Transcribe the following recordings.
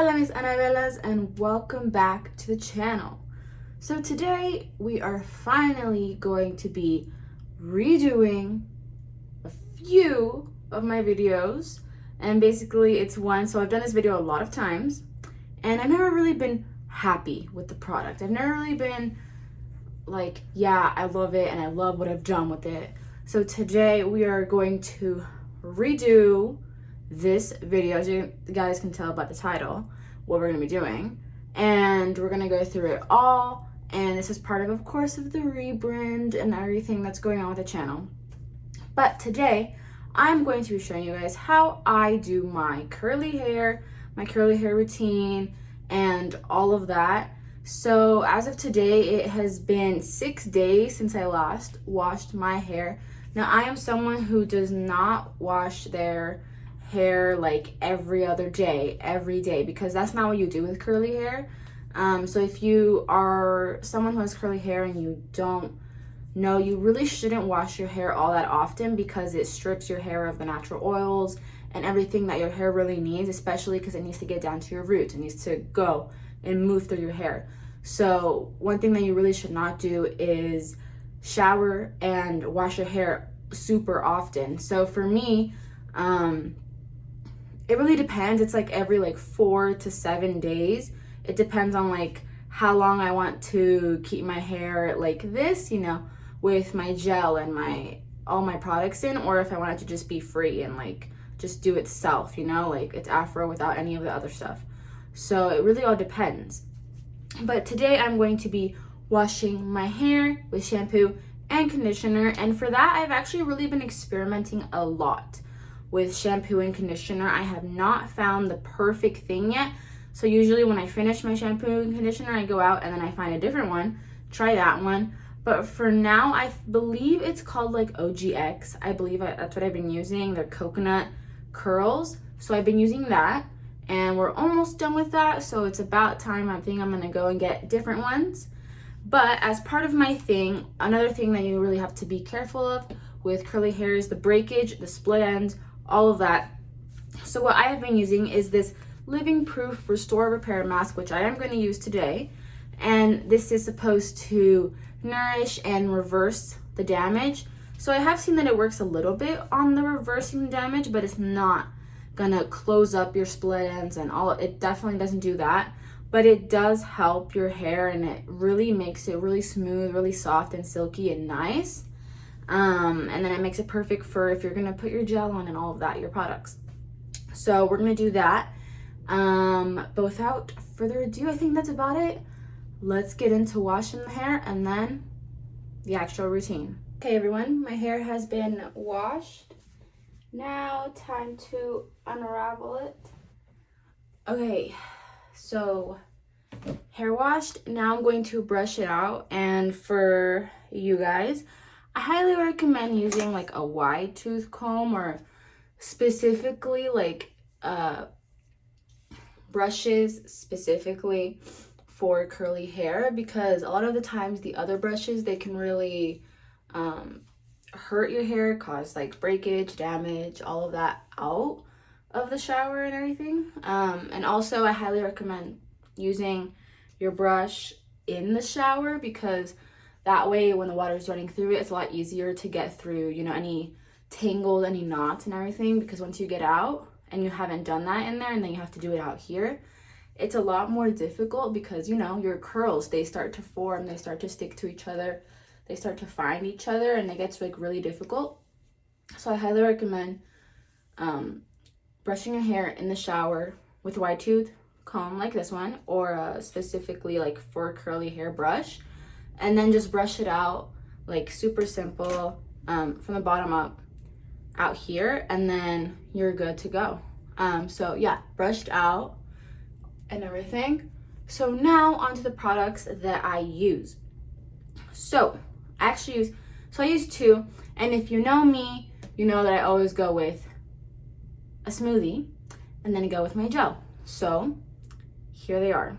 Hola mis Anabelas and welcome back to the channel. So today we are finally going to be redoing a few of my videos, and basically it's one, so I've done this video a lot of times and I've never really been happy with the product. I've never really been like, yeah, I love it and I love what I've done with it. So today we are going to redo this video, as you guys can tell by the title, what we're gonna be doing, and we're gonna go through it all. And this is part of course, of the rebrand and everything that's going on with the channel. But today, I'm going to be showing you guys how I do my curly hair routine, and all of that. So as of today, it has been 6 days since I last washed my hair. Now, I am someone who does not wash their hair like every other day, every day, because that's not what you do with curly hair. So if you are someone who has curly hair and you don't know, you really shouldn't wash your hair all that often, because it strips your hair of the natural oils and everything that your hair really needs, especially because it needs to get down to your roots. It needs to go and move through your hair. So one thing that you really should not do is shower and wash your hair super often. So for me, it really depends. It's like every 4 to 7 days. It depends on like how long I want to keep my hair like this, you know, with my gel and all my products in, or if I want it to just be free and like just do itself, you know, like it's afro without any of the other stuff. So it really all depends. But today I'm going to be washing my hair with shampoo and conditioner, and for that I've actually really been experimenting a lot with shampoo and conditioner. I have not found the perfect thing yet. So usually when I finish my shampoo and conditioner, I go out and then I find a different one, try that one. But for now, I believe it's called like OGX. I believe that's what I've been using. They're coconut curls. So I've been using that, and we're almost done with that. So it's about time. I think I'm gonna go and get different ones. But as part of my thing, another thing that you really have to be careful of with curly hair is the breakage, the split ends, all of that. So what I have been using is this Living Proof Restore Repair Mask, which I am going to use today. And this is supposed to nourish and reverse the damage. So I have seen that it works a little bit on the reversing the damage, but it's not gonna close up your split ends and all. It definitely doesn't do that, but it does help your hair, and it really makes it really smooth, really soft and silky and nice. And then it makes it perfect for if you're gonna put your gel on and all of that, your products. So we're gonna do that. But without further ado, I think that's about it. Let's get into washing the hair and then the actual routine. Okay, everyone, my hair has been washed. Now time to unravel it. Okay, so hair washed. Now I'm going to brush it out, and for you guys, I highly recommend using like a wide tooth comb, or specifically like brushes specifically for curly hair, because a lot of the times the other brushes, they can really hurt your hair, cause like breakage, damage, all of that out of the shower and everything. And also I highly recommend using your brush in the shower, because that way when the water is running through it, it's a lot easier to get through, you know, any tangles, any knots and everything. Because once you get out and you haven't done that in there, and then you have to do it out here, it's a lot more difficult, because, you know, your curls, they start to form, they start to stick to each other, they start to find each other, and it gets like really difficult. So I highly recommend brushing your hair in the shower with a wide tooth comb like this one, or specifically like for curly hair brush, and then just brush it out like super simple, from the bottom up out here, and then you're good to go. So yeah, brushed out and everything. So now onto the products that I use. So I use two, and if you know me, you know that I always go with a smoothie and then I go with my gel. So here they are.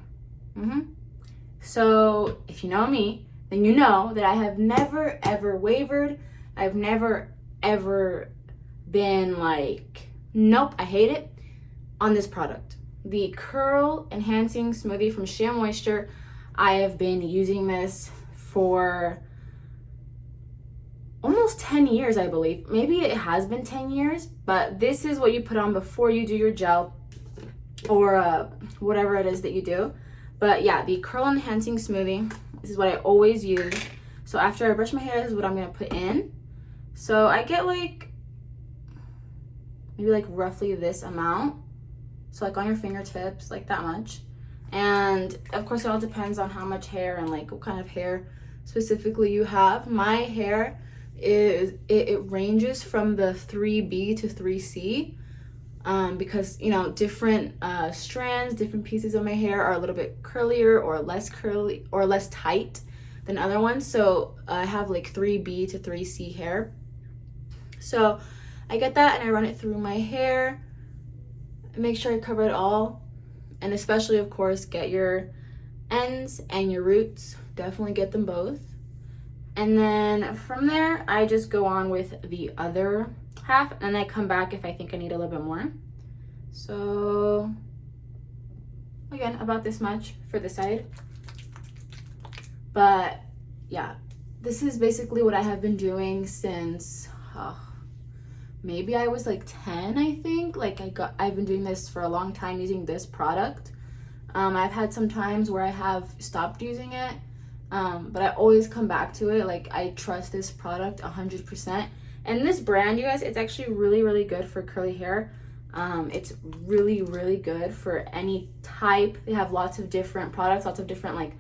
So if you know me, then you know that I have never ever wavered. I've never ever been like, nope, I hate it, on this product. the Curl Enhancing Smoothie from Shea Moisture. I have been using this for almost 10 years, I believe. Maybe it has been 10 years, but this is what you put on before you do your gel or whatever it is that you do. But yeah, the Curl Enhancing Smoothie, this is what I always use. So after I brush my hair, this is what I'm gonna put in. So I get like, maybe like roughly this amount. So like on your fingertips, like that much. And of course it all depends on how much hair and like what kind of hair specifically you have. My hair is, it ranges from the 3B to 3C. Because, you know, different strands, different pieces of my hair are a little bit curlier or less curly or less tight than other ones. So I have like 3B to 3C hair. So I get that and I run it through my hair. Make sure I cover it all. And especially, of course, get your ends and your roots. Definitely get them both. And then from there, I just go on with the other half, and I come back if I think I need a little bit more. So again, about this much for the side. But yeah, this is basically what I have been doing since maybe I was like 10, I think. Like I've been doing this for a long time using this product. I've had some times where I have stopped using it, but I always come back to it. Like I trust this product 100%. And this brand, you guys, it's actually really, really good for curly hair. It's really, really good for any type. They have lots of different products, lots of different like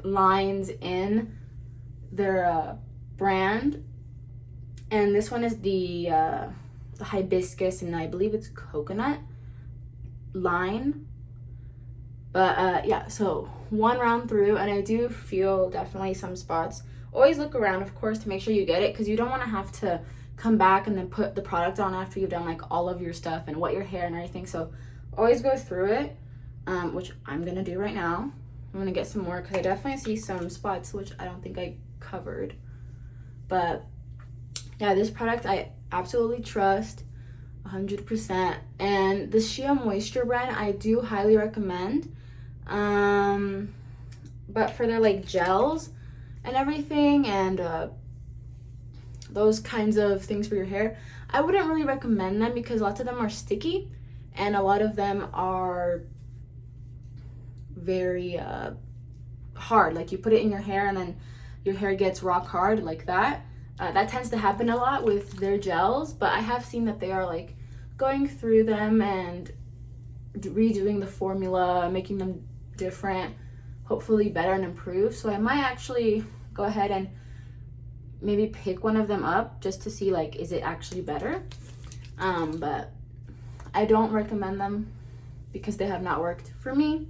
lines in their brand. And this one is the hibiscus, and I believe it's coconut line. But yeah, so one round through, and I do feel definitely some spots. Always look around, of course, to make sure you get it, because you don't want to have to come back and then put the product on after you've done like all of your stuff and wet your hair and everything. So always go through it, which I'm gonna do right now. I'm gonna get some more because I definitely see some spots which I don't think I covered. But yeah, this product I absolutely trust 100%. And the Shea Moisture brand I do highly recommend. But for their like gels and everything, and those kinds of things for your hair, I wouldn't really recommend them because lots of them are sticky and a lot of them are very hard. Like you put it in your hair and then your hair gets rock hard like that. That tends to happen a lot with their gels, but I have seen that they are like going through them and redoing the formula, making them different, hopefully better and improved. So I might actually go ahead and maybe pick one of them up just to see like, is it actually better? But I don't recommend them because they have not worked for me.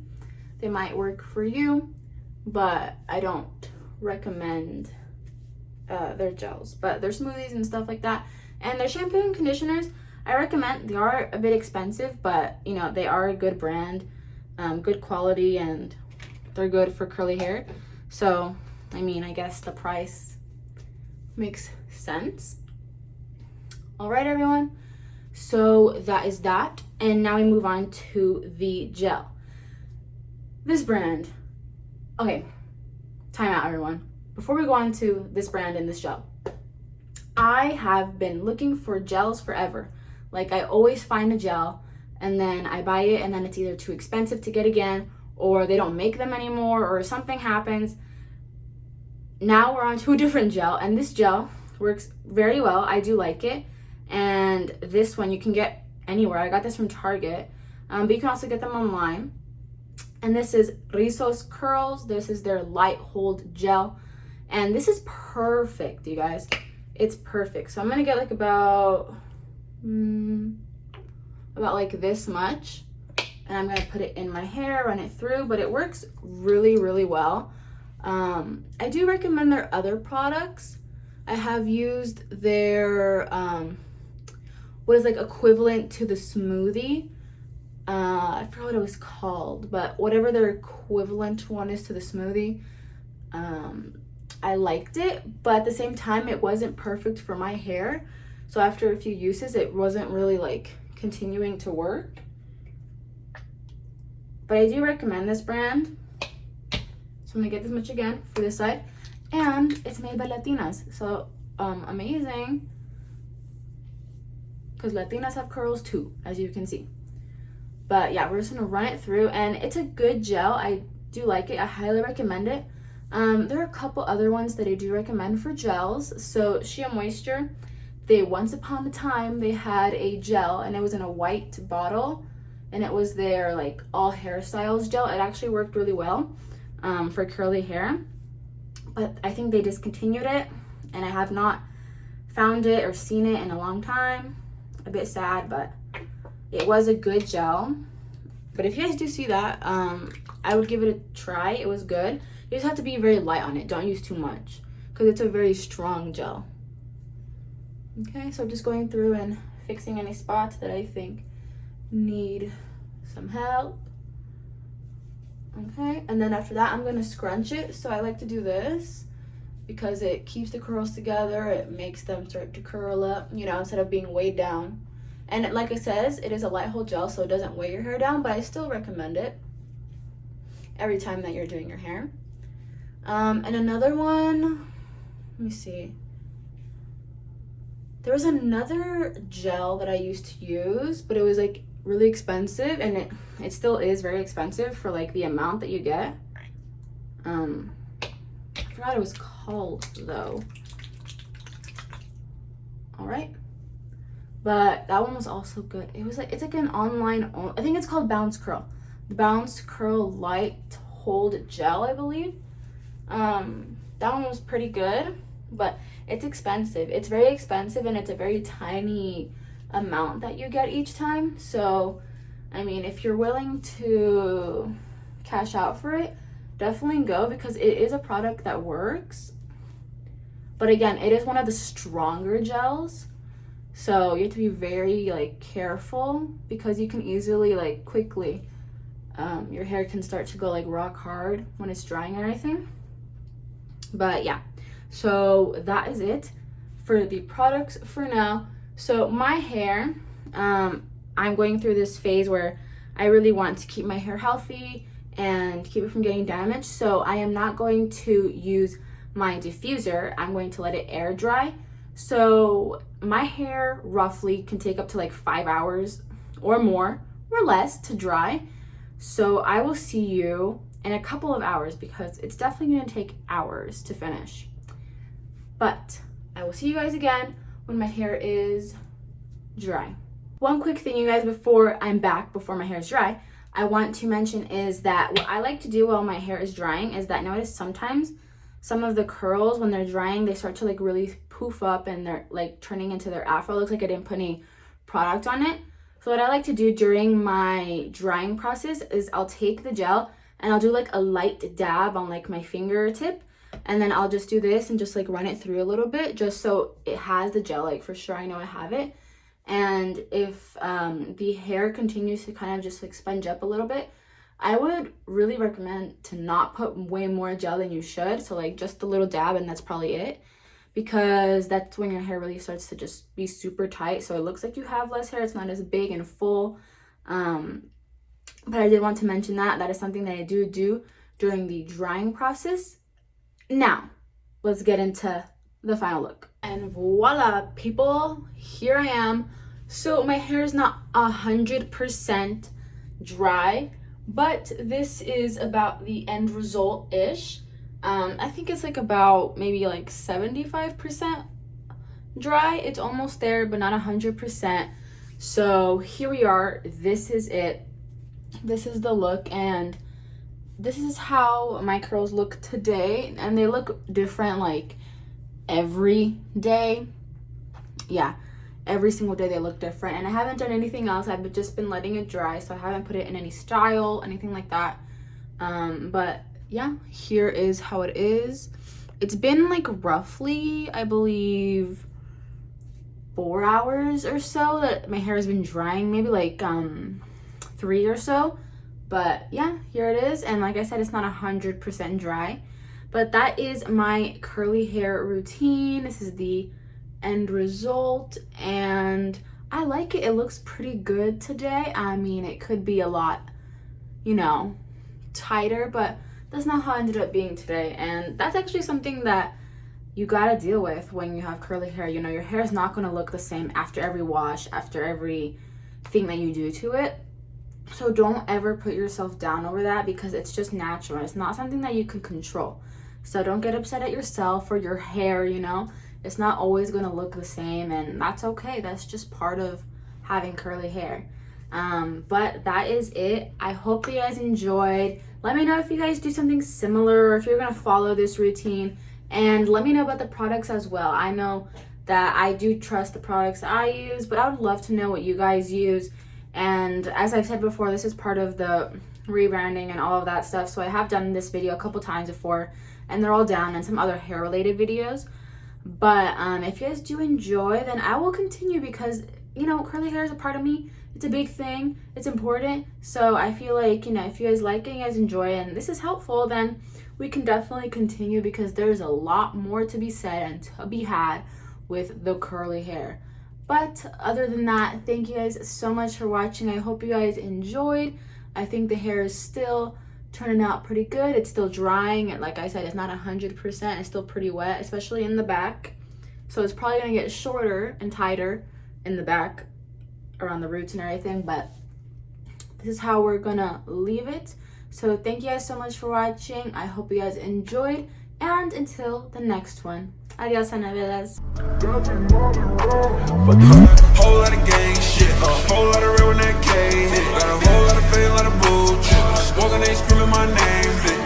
They might work for you, but I don't recommend their gels. But their smoothies and stuff like that, and their shampoo and conditioners, I recommend. They are a bit expensive, but you know, they are a good brand, good quality, and they're good for curly hair. So I mean, I guess the price makes sense. All right, everyone, so that is that, and now we move on to the gel. This brand, okay, time out, everyone. Before we go on to this brand and this gel, I have been looking for gels forever. Like I always find a gel and then I buy it, and then it's either too expensive to get again, or they don't make them anymore, or something happens. Now we're on to a different gel, and this gel works very well. I do like it. And this one you can get anywhere. I got this from Target, but you can also get them online. And this is Rizos Curls. This is their light hold gel, and this is perfect, you guys. It's perfect. So I'm gonna get like about like this much, and I'm gonna put it in my hair, run it through, but it works really, really well. I do recommend their other products. I have used their what is like equivalent to the Smoothie. I forgot what it was called, but whatever their equivalent one is to the Smoothie, I liked it, but at the same time it wasn't perfect for my hair. So after a few uses, it wasn't really like continuing to work. But I do recommend this brand. So I'm gonna get this much again for this side. And it's made by Latinas. So amazing. Because Latinas have curls too, as you can see. But yeah, we're just gonna run it through, and it's a good gel. I do like it. I highly recommend it. There are a couple other ones that I do recommend for gels. So Shea Moisture, once upon a time they had a gel, and it was in a white bottle, and it was their like all hairstyles gel. It actually worked really well for curly hair, but I think they discontinued it, and I have not found it or seen it in a long time. A bit sad, but it was a good gel. But if you guys do see that, I would give it a try. It was good. You just have to be very light on it. Don't use too much because it's a very strong gel. Okay, so I'm just going through and fixing any spots that I think need some help. Okay, and then after that, I'm going to scrunch it. So I like to do this because it keeps the curls together. It makes them start to curl up, you know, instead of being weighed down. And like it says, it is a light hold gel, so it doesn't weigh your hair down, but I still recommend it every time that you're doing your hair. And another one, let me see. There was another gel that I used to use, but it was like really expensive, and it still is very expensive for like the amount that you get. I forgot what it was called though. All right. But that one was also good. It's like an online, I think it's called Bounce Curl. The Bounce Curl Light Hold Gel, I believe. That one was pretty good, but it's expensive. It's very expensive, and it's a very tiny amount that you get each time. So, I mean, if you're willing to cash out for it, definitely go, because it is a product that works. But again, it is one of the stronger gels. So you have to be very like careful, because you can easily like quickly, your hair can start to go like rock hard when it's drying and everything. But yeah, so that is it for the products for now. So my hair, I'm going through this phase where I really want to keep my hair healthy and keep it from getting damaged. So I am not going to use my diffuser. I'm going to let it air dry. So my hair roughly can take up to like 5 hours or more or less to dry. So I will see you in a couple of hours, because it's definitely going to take hours to finish. But I will see you guys again when my hair is dry. One quick thing, you guys, before I'm back, before my hair is dry, I want to mention is that what I like to do while my hair is drying is that, notice sometimes some of the curls, when they're drying, they start to like really poof up, and they're like turning into their afro. It looks like I didn't put any product on it. So what I like to do during my drying process is I'll take the gel and I'll do like a light dab on like my fingertip, and then I'll just do this and just like run it through a little bit, just so it has the gel, like for sure I know I have it. And if the hair continues to kind of just like sponge up a little bit, I would really recommend to not put way more gel than you should. So like just a little dab, and that's probably it, because that's when your hair really starts to just be super tight. So it looks like you have less hair. It's not as big and full. But I did want to mention that is something that I do during the drying process. Now, let's get into the final look. And voila, people, here I am. So my hair is not 100% dry, but this is about the end result-ish. I think it's like about maybe like 75% dry. It's almost there, but not 100%. So here we are. This is it. This is the look, and this is how my curls look today, and they look different like every day. Yeah, every single day they look different, and I haven't done anything else. I've just been letting it dry, so I haven't put it in any style, anything like that. But yeah, here is how it is. It's been like roughly, I believe, 4 hours or so that my hair has been drying, maybe like 3 or so. But yeah, here it is. And like I said, it's not 100% dry, but that is my curly hair routine. This is the end result, and I like it. It looks pretty good today. I mean, it could be a lot you know, tighter, but that's not how it ended up being today. And that's actually something that you gotta deal with when you have curly hair. You know, your hair is not gonna look the same after every wash, after every thing that you do to it. So don't ever put yourself down over that, because it's just natural. It's not something that you can control. So don't get upset at yourself or your hair, you know. It's not always gonna look the same, and that's okay. That's just part of having curly hair. But that is it. I hope you guys enjoyed. Let me know if you guys do something similar, or if you're gonna follow this routine, and let me know about the products as well. I know that I do trust the products I use, but I would love to know what you guys use. And as I've said before, this is part of the rebranding and all of that stuff. So I have done this video a couple times before, and they're all down in some other hair related videos. But if you guys do enjoy, then I will continue, because, you know, curly hair is a part of me. It's a big thing. It's important. So I feel like, you know, if you guys like it, you guys enjoy it, and this is helpful, then we can definitely continue, because there's a lot more to be said and to be had with the curly hair. But other than that, thank you guys so much for watching. I hope you guys enjoyed. I think the hair is still turning out pretty good. It's still drying, and like I said, it's not 100%. It's still pretty wet, especially in the back. So it's probably gonna get shorter and tighter in the back around the roots and everything, but this is how we're gonna leave it. So thank you guys so much for watching. I hope you guys enjoyed, and until the next one, adios, anabelas. Whole lot of gang shit, whole lot of real in that K hit. Got a whole lot of fame, lot of bullshit. Walking, they screaming my name, bitch.